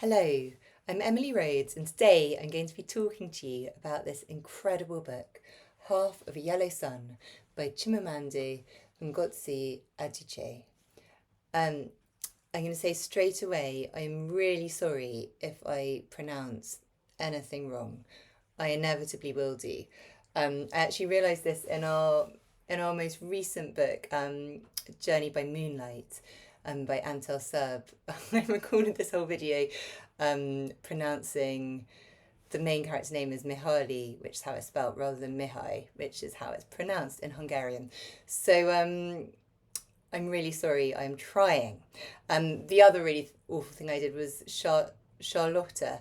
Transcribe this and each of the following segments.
Hello, I'm Emily Rhodes, and today I'm going to be talking to you about this incredible book, Half of a Yellow Sun by Chimamanda Ngozi Adichie. Um, I'm going to say straight away, I'm really sorry if I pronounce anything wrong. I inevitably will do. I actually realised this in our most recent book, Journey by Moonlight, by Antel Serb. I recorded this whole video pronouncing the main character's name as Mihaly, which is how it's spelled, rather than Mihai, which is how it's pronounced in Hungarian. So I'm really sorry, I'm trying. The other really awful thing I did was Charlotta.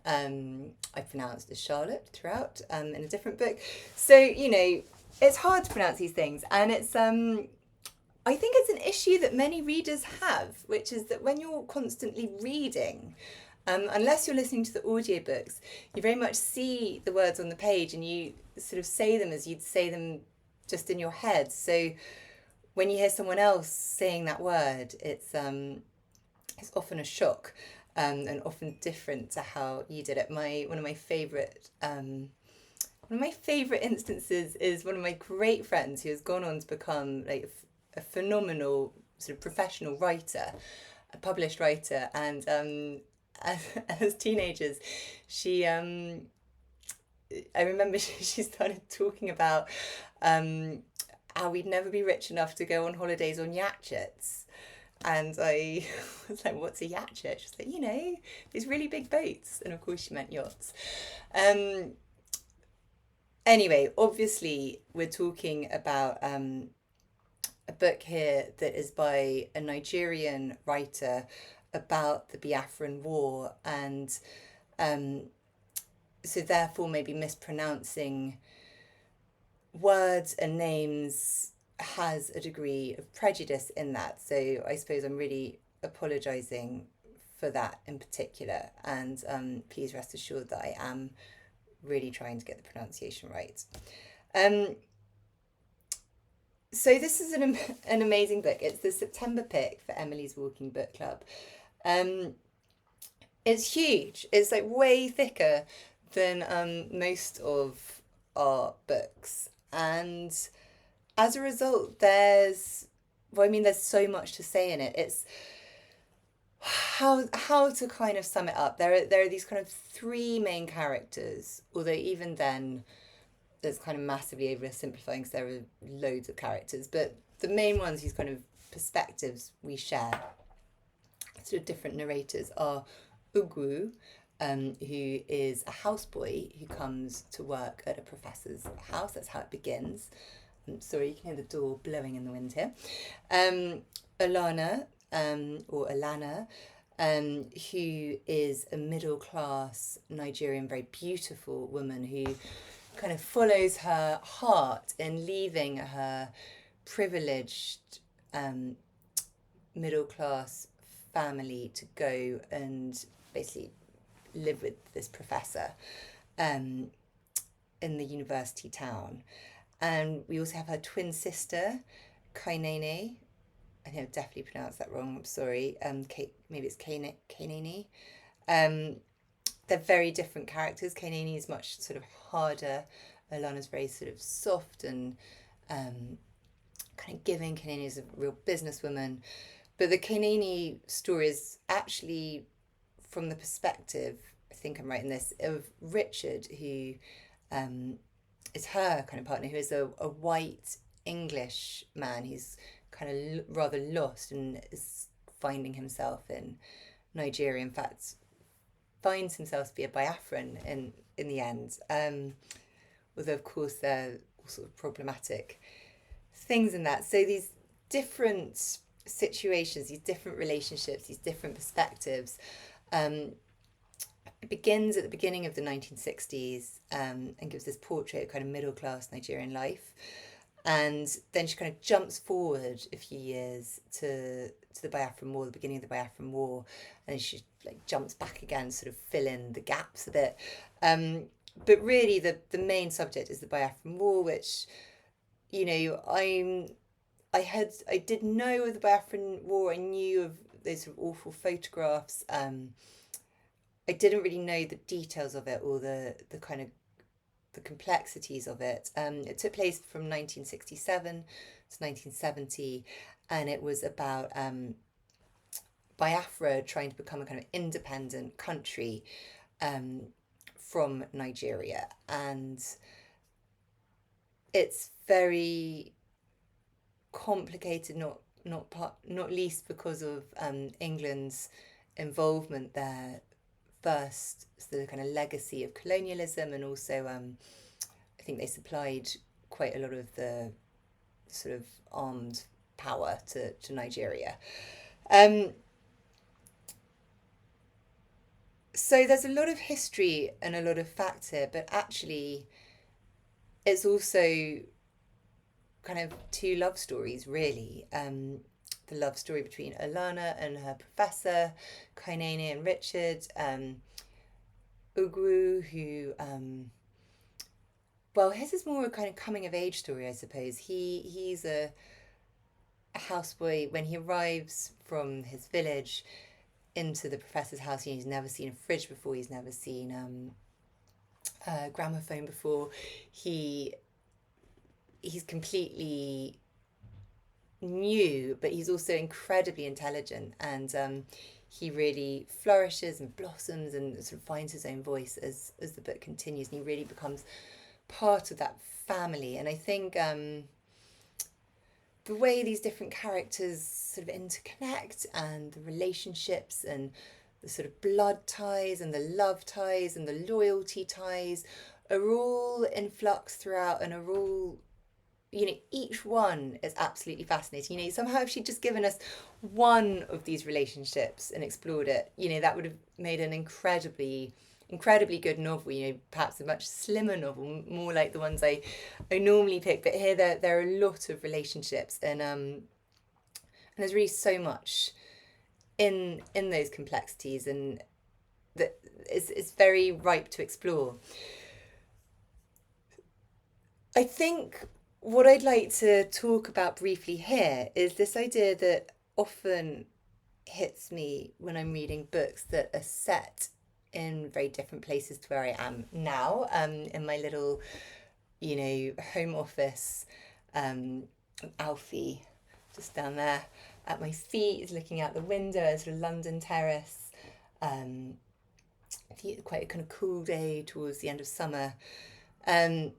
I pronounced as Charlotte throughout in a different book. So, it's hard to pronounce these things. And I think it's an issue that many readers have, which is that when you're constantly reading, unless you're listening to the audiobooks, you very much see the words on the page and you sort of say them as you'd say them just in your head. So when you hear someone else saying that word, it's often a shock, and often different to how you did it. One of my favorite instances is one of my great friends who has gone on to become like a phenomenal sort of professional writer, a published writer, and as teenagers, she I remember she started talking about how we'd never be rich enough to go on holidays on yachts. And I was like, what's a yacht? She's like, these really big boats. And of course, she meant yachts. Um, anyway, obviously, we're talking about a book here that is by a Nigerian writer about the Biafran War. And so, therefore, maybe mispronouncing words and names has a degree of prejudice in that. So I suppose I'm really apologising for that in particular. And please rest assured that I am really trying to get the pronunciation right. So this is an amazing book. It's the September pick for Emily's Walking Book Club. It's huge. It's like way thicker than most of our books. And as a result, there's so much to say in it. It's how to kind of sum it up. There are these kind of three main characters, although even then there's kind of massively oversimplifying because there are loads of characters. But the main ones whose kind of perspectives we share, sort of different narrators, are Ugu, who is a houseboy who comes to work at a professor's house. That's how it begins. Sorry, you can hear the door blowing in the wind here. Alana, or Alana, who is a middle class Nigerian, very beautiful woman who kind of follows her heart in leaving her privileged middle class family to go and basically live with this professor in the university town. And we also have her twin sister, Kainene. I think I've definitely pronounced that wrong. I'm sorry. Maybe it's Kainene. They're very different characters. Kainene is much sort of harder. Alana's very sort of soft and kind of giving. Kainene is a real businesswoman. But the Kainene story is actually from the perspective, I think I'm right in this, of Richard, who is her kind of partner, who is a white English man who's kind of rather lost and is finding himself in Nigeria. In fact, finds himself to be a Biafran in the end. Although, of course, there are all sort of problematic things in that. So these different situations, these different relationships, these different perspectives, it begins at the beginning of the 1960s, and gives this portrait of kind of middle class Nigerian life. And then she kind of jumps forward a few years to the Biafran War, the beginning of the Biafran War, and she like jumps back again, sort of fill in the gaps a bit. But really, the main subject is the Biafran War, which, I did know of the Biafran War. I knew of those sort of awful photographs. I didn't really know the details of it or the kind of the complexities of it. It took place from 1967 to 1970, and it was about Biafra trying to become a kind of independent country um, from Nigeria. And it's very complicated, not least because of England's involvement there first, so the kind of legacy of colonialism, and also I think they supplied quite a lot of the sort of armed power to Nigeria. Um, so there's a lot of history and a lot of fact here, but actually it's also kind of two love stories, really. The love story between Alana and her professor, Kainene and Richard, Ugwu, who, well, his is more a kind of coming of age story, I suppose. He's a houseboy. When he arrives from his village into the professor's house, he's never seen a fridge before, he's never seen a gramophone before. He's completely new, but he's also incredibly intelligent, and he really flourishes and blossoms and sort of finds his own voice as the book continues, and he really becomes part of that family. And I think the way these different characters sort of interconnect, and the relationships, and the sort of blood ties and the love ties and the loyalty ties are all in flux throughout, and are all, you know, each one is absolutely fascinating. You know, somehow if she'd just given us one of these relationships and explored it, you know, that would have made an incredibly good novel. You know, perhaps a much slimmer novel, more like the ones I normally pick. But here there are a lot of relationships, and there's really so much in those complexities, and that it's very ripe to explore. I think what I'd like to talk about briefly here is this idea that often hits me when I'm reading books that are set in very different places to where I am now, in my little, you know, home office. Alfie, just down there at my feet, is looking out the window at sort of London terrace. Um, Quite a kind of cool day towards the end of summer. Um,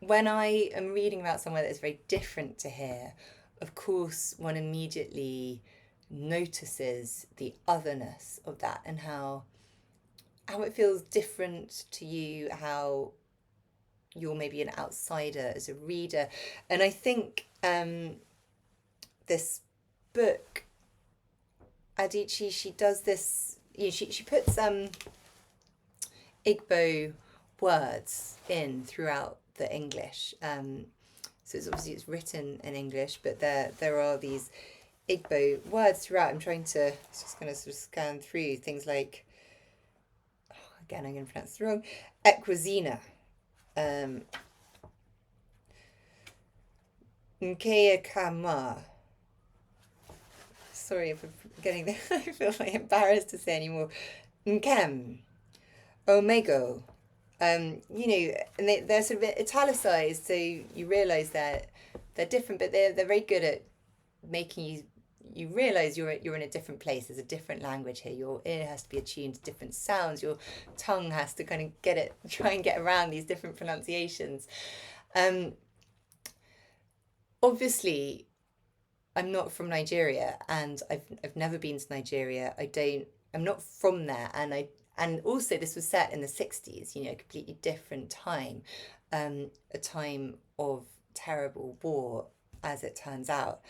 when I am reading about somewhere that is very different to here, of course, one immediately notices the otherness of that, and how it feels different to you, how you're maybe an outsider as a reader. And I think this book, Adichie, she does this, you know, she puts Igbo words in throughout the English. So it's obviously it's written in English, but there are these Igbo words throughout. I'm trying to just going to sort of scan through things like, oh, again I'm going to pronounce it wrong, Equazina, Nkea Kama. Sorry for getting there. I feel like embarrassed to say anymore. Nkem, Omego. You know, and they're sort of italicized, so you realise they're different, but they're very good at making you realise you're in a different place. There's a different language here. Your ear has to be attuned to different sounds. Your tongue has to kind of try and get around these different pronunciations. Obviously, I'm not from Nigeria, and I've never been to Nigeria. I'm not from there, and also this was set in the 60s, you know, a completely different time, a time of terrible war, as it turns out.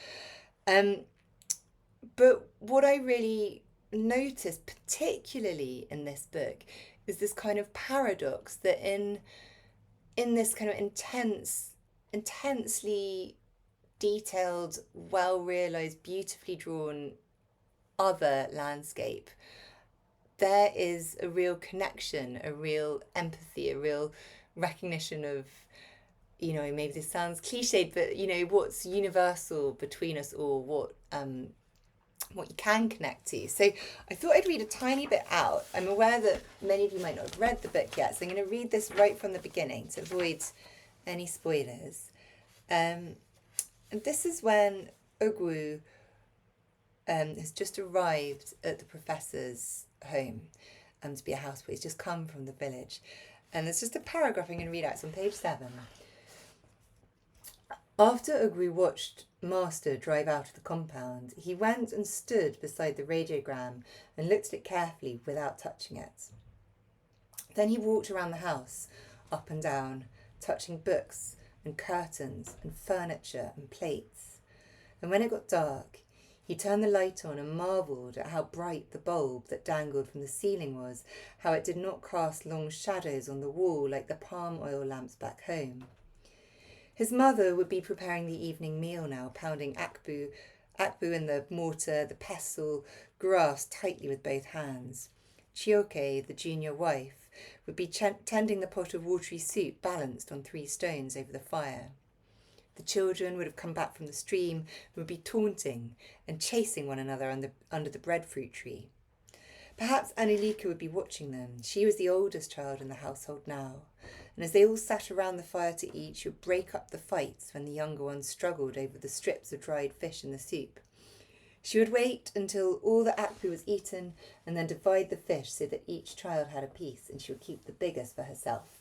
But what I really noticed, particularly in this book, is this kind of paradox that in this kind of intensely detailed, well realized, beautifully drawn other landscape, there is a real connection, a real empathy, a real recognition of, you know, maybe this sounds cliched, but, you know, what's universal between us all, what what you can connect to. So I thought I'd read a tiny bit out. I'm aware that many of you might not have read the book yet, so I'm going to read this right from the beginning to avoid any spoilers. And this is when Ogwu has just arrived at the professor's home to be a houseboy. He's just come from the village. And there's just a paragraph I'm going to read out. It's on page 7. After Ogwu watched Master drive out of the compound, he went and stood beside the radiogram and looked at it carefully without touching it. Then he walked around the house, up and down, touching books and curtains and furniture and plates. And when it got dark, he turned the light on and marvelled at how bright the bulb that dangled from the ceiling was, how it did not cast long shadows on the wall like the palm oil lamps back home. His mother would be preparing the evening meal now, pounding akpu in the mortar, the pestle, grasped tightly with both hands. Chioke, the junior wife, would be tending the pot of watery soup balanced on 3 stones over the fire. The children would have come back from the stream and would be taunting and chasing one another under the breadfruit tree. Perhaps Annalika would be watching them. She was the oldest child in the household now, and as they all sat around the fire to eat, she would break up the fights when the younger ones struggled over the strips of dried fish in the soup. She would wait until all the akpu was eaten and then divide the fish so that each child had a piece, and she would keep the biggest for herself,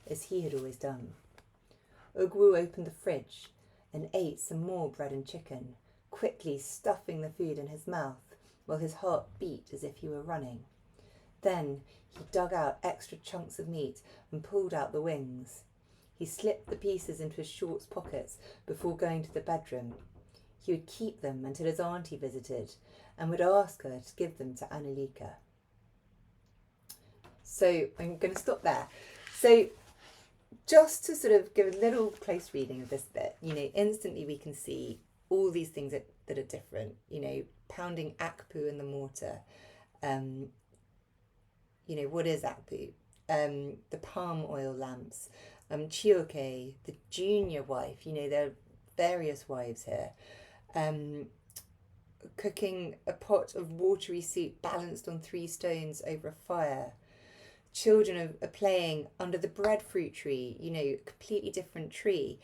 as he had always done. Ogwu opened the fridge and ate some more bread and chicken, quickly stuffing the food in his mouth while his heart beat as if he were running. Then he dug out extra chunks of meat and pulled out the wings. He slipped the pieces into his shorts pockets before going to the bedroom. He would keep them until his auntie visited and would ask her to give them to Annalika. So I'm going to stop there. So just to sort of give a little close reading of this bit, instantly we can see all these things that are different, pounding akpu in the mortar. What is akpu? The palm oil lamps. Chioke, the junior wife, there are various wives here. Cooking a pot of watery soup balanced on 3 stones over a fire. Children are playing under the breadfruit tree, a completely different tree.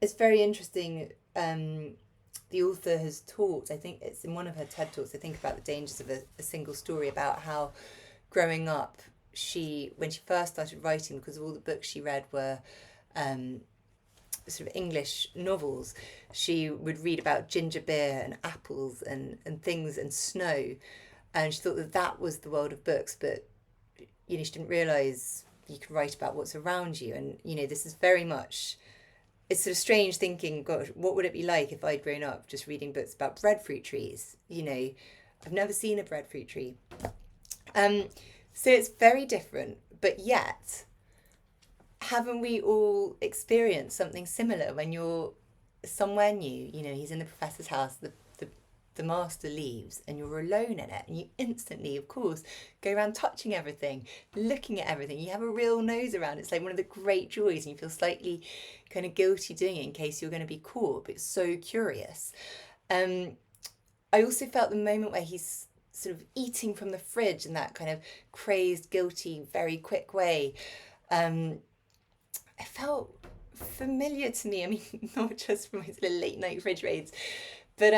It's very interesting. The author has talked, I think it's in one of her TED Talks, I think about the dangers of a single story, about how growing up, when she first started writing, because all the books she read were sort of English novels, she would read about ginger beer and apples and things and snow. And she thought that was the world of books, but, she didn't realise you could write about what's around you. And, this is very much, it's sort of strange thinking, gosh, what would it be like if I'd grown up just reading books about breadfruit trees? I've never seen a breadfruit tree. So it's very different, but yet, haven't we all experienced something similar when you're somewhere new? He's in the professor's house, the master leaves, and you're alone in it, and you instantly, of course, go around touching everything, looking at everything. You have a real nose around. It's like one of the great joys, and you feel slightly kind of guilty doing it in case you're going to be caught, but it's so curious. I also felt the moment where he's sort of eating from the fridge in that kind of crazed, guilty, very quick way. It felt familiar to me. I mean, not just from my sort of late night fridge raids, but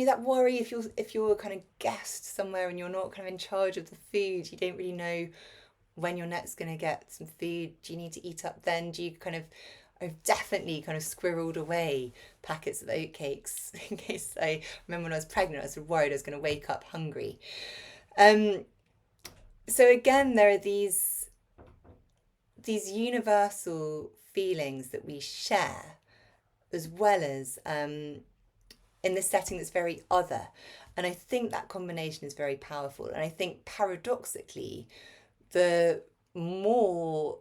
that worry if you're a kind of guest somewhere and you're not kind of in charge of the food, you don't really know when you're next going to get some food. Do you need to eat up then? Do you I've definitely kind of squirreled away packets of oatcakes in case I remember when I was pregnant, I was worried I was going to wake up hungry. So again, there are these universal feelings that we share, as well as in this setting that's very other. And I think that combination is very powerful. And I think paradoxically, the more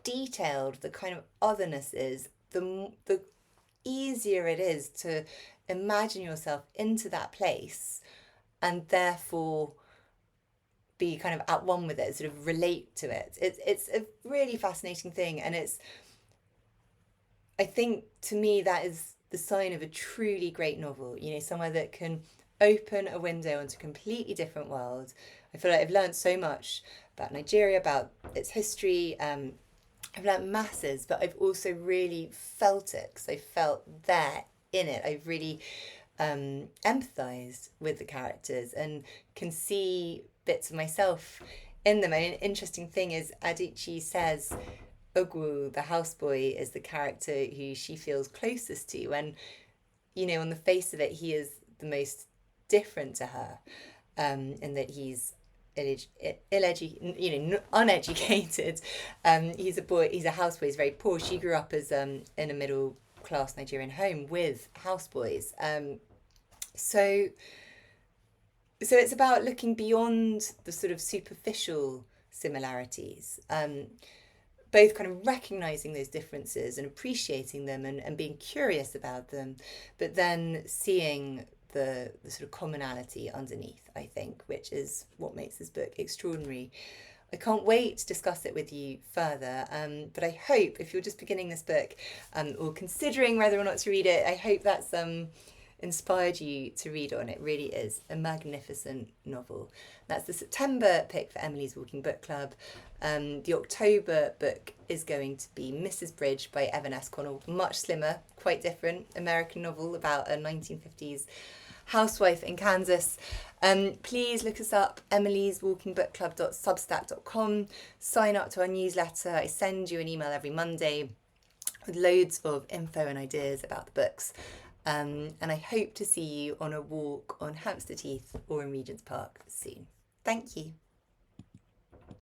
detailed the kind of otherness is, the easier it is to imagine yourself into that place and therefore be kind of at one with it, sort of relate to it. It's a really fascinating thing, and it's I think to me that is the sign of a truly great novel, you know, somewhere that can open a window into a completely different world. I feel like I've learned so much about Nigeria, about its history. I've learned masses, but I've also really felt it because I felt there in it. I've really empathized with the characters and can see bits of myself in them. And an interesting thing is, Adichie says Ogwu, the houseboy, is the character who she feels closest to. And, you know, on the face of it, he is the most different to her, in that he's uneducated. He's a boy. He's a houseboy. He's very poor. She grew up as in a middle class Nigerian home with houseboys. So so it's about looking beyond the sort of superficial similarities, both kind of recognizing those differences and appreciating them and being curious about them, but then seeing the sort of commonality underneath, I think, which is what makes this book extraordinary. I can't wait to discuss it with you further, but I hope if you're just beginning this book, or considering whether or not to read it, I hope that's inspired you to read on. It really is a magnificent novel. That's the September pick for Emily's Walking Book Club. The October book is going to be Mrs. Bridge by Evan S. Connell. Much slimmer, quite different, American novel about a 1950s housewife in Kansas. Please look us up, emily'swalkingbookclub.substack.com. Sign up to our newsletter. I send you an email every Monday with loads of info and ideas about the books. And I hope to see you on a walk on Hampstead Heath or in Regent's Park soon. Thank you.